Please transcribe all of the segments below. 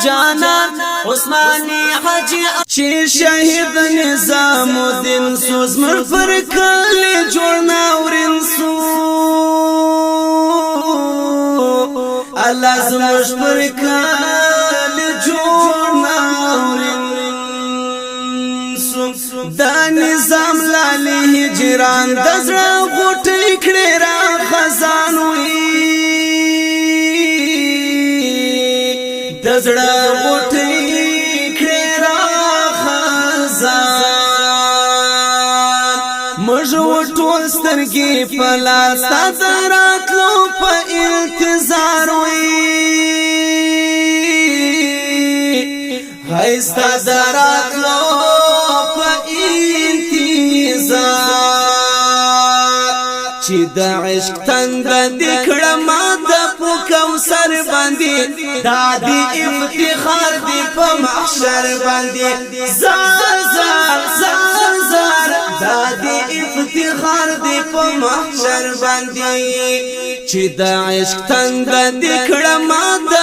جانان عثماني حاجی چې شهید نظام الدین سوزمر پر کلی جوړ ناورین سو الله زموږ پر کلی جوړ ناورین سو دا نظام لالی هجران د زړه غوټی کړي را خزان وي د زړه غوټی کړي را خزان موږ ټول سترګې په لاس ته راتلو په انتظار وي هاي ستا راتلو په انتظار چې د عشق تند دکړه ما د کوثر باندې دادی افتخار دی په محشر باندې زار زار زار زار دادی افتخار دی په محشر باندې چې د عشق تند دکړه ما د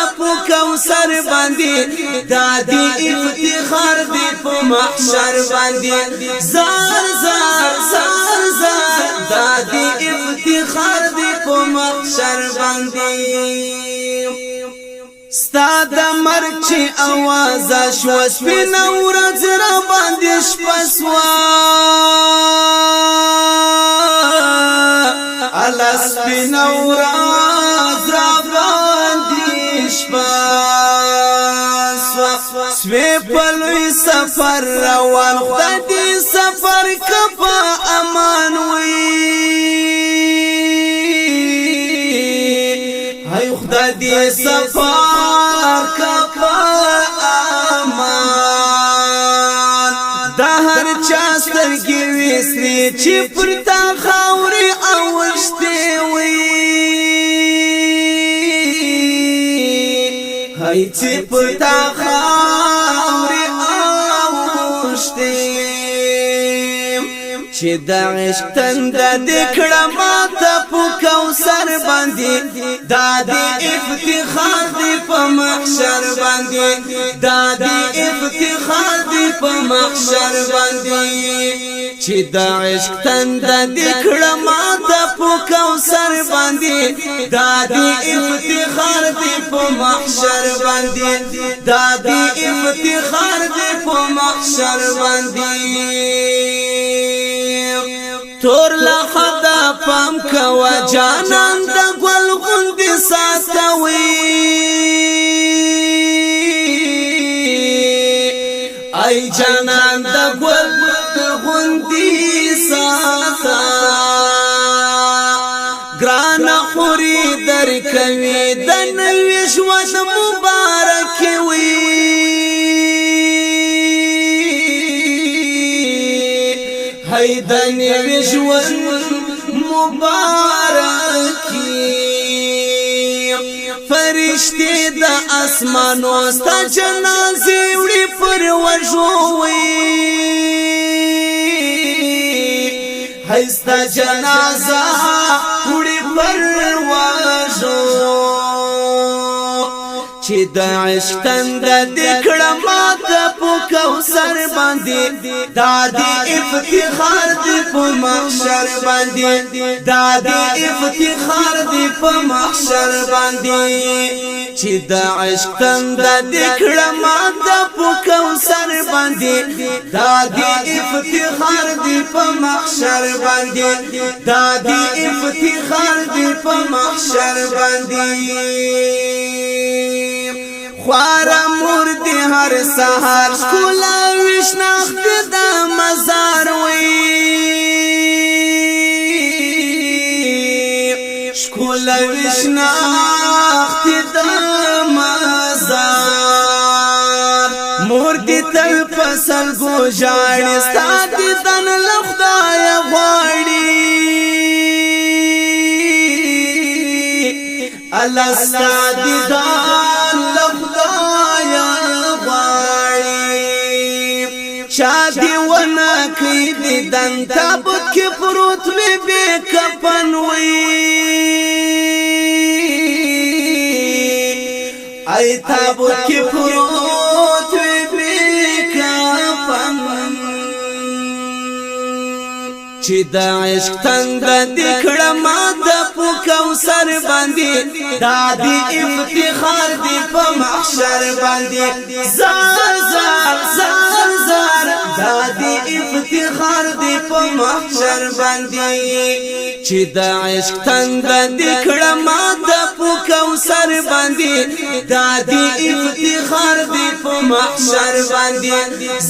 کوثر باندې دادی افتخار دی په محشر باندې زار زار زار زار دادی افتخار دی په محشر باندې ستا د مرګ چې आवाज شو سپین ورځ را باندې شپسوا الله سپین ورځ را باندې شپسوا سوي په لوی سفر روان خدای دې سفر کپا امان وي هاي خدای دې سفر کپا امان دا هر چا سترګې وسري چې پرتا خاوري اوشته وي هاي چې پرتا خاوري اوشته چې د عشق تند دکړه ما ته په کوثر باندې دادی افتخار دی په محشر باندې دادی افتخار دی په محشر باندې چې د عشق تند دکړه ما ته په کوثر باندې دادی افتخار دی په محشر باندې دادی افتخار دی په محشر باندې تور لخدا پام کوا جانان د ګل غوندې ساتوي ای جانان د ګل غوندې ساتا ګران خوري در کوي د نوې ژوند مبارک وي هاي دنيا ژوند مبارکي فرشتي د اسمانو ستا جنازه وړي پر وژوي هاي ستا جنازه وړي پر وژوي چې د عشق تند دکړه ما ته په کوثر باندې دادی افتخار دی په محشر باندې دادی افتخار دی په محشر باندې چې د عشق تند دکړه ما ته په کوثر باندې دادی افتخار دی په محشر باندې دادی افتخار دی په محشر باندې خوارا مرد هر سحر شکولا وشناخت دا مزار وی شکولا وشناخت دا مزار مرد تل پسل گو جاڑی ستاد دن لخدای غاڑی اللہ ستاد دن لخدای غاڑی شادی ونا کی دیدن تابت کی پروت میں بے کپن وی ای تابوت کی پروت وی بیکفن چې د عشق تند دکړه ما د پو کوثر باندې دا دی افتخار دی په محشر باندې زار زار زار زار دا دی افتخار دی په محشر باندې چې د عشق تند دکړه ما د پو کوثر باندې دا دی افتخار دی په محشر باندې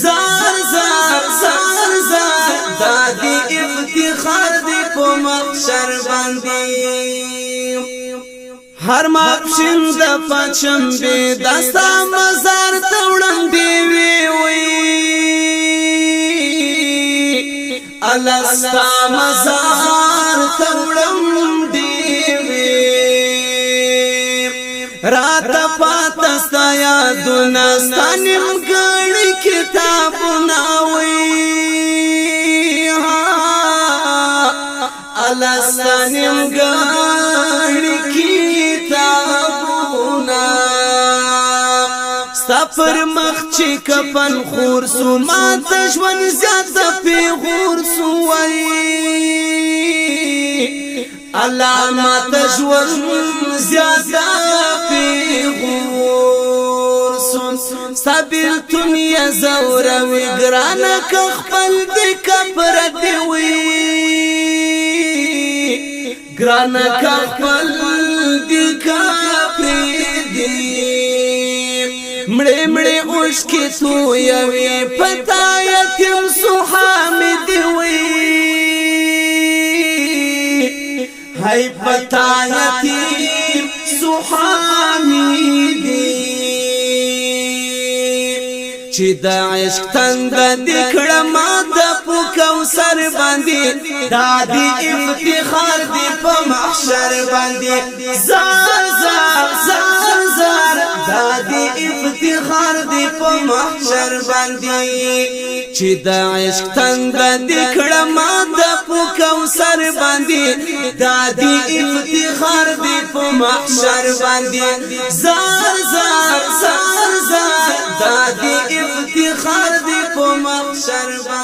زار زار زار زار دا دی افتخار دی په محشر باندې هر ماپښین د پنځمبه داستا مزار ته وړاندې وی الاستا مزار ته وړاندې وی رات پاتستا یادونه ستانیم ګړی کتابونه وی الاسانیم گاڑی کتابونا سفر مخچی کپن خور سو ما تشون زیادہ پی غور سو وی اللہ ما تشون زیادہ پی غور سو سابیل تنیا زوروی گرانا کخپل دی کپر دیوی گرانا کخپل دی کپری دی مڑے مڑے عشقی تو یوی پتا یتیم سحامد وی ہے پتا یتیم سحامد چې د عشق تند دکړه ما د پو کوثر باندې دا دی افتخار دی په محشر باندې زار زار زار زار دا دی افتخار دی په محشر باندې چې د عشق تند دکړه ما د پو کوثر باندې دا دی افتخار دی په محشر باندې زار زار زار زار دا دی افتخار دی په محشر باندې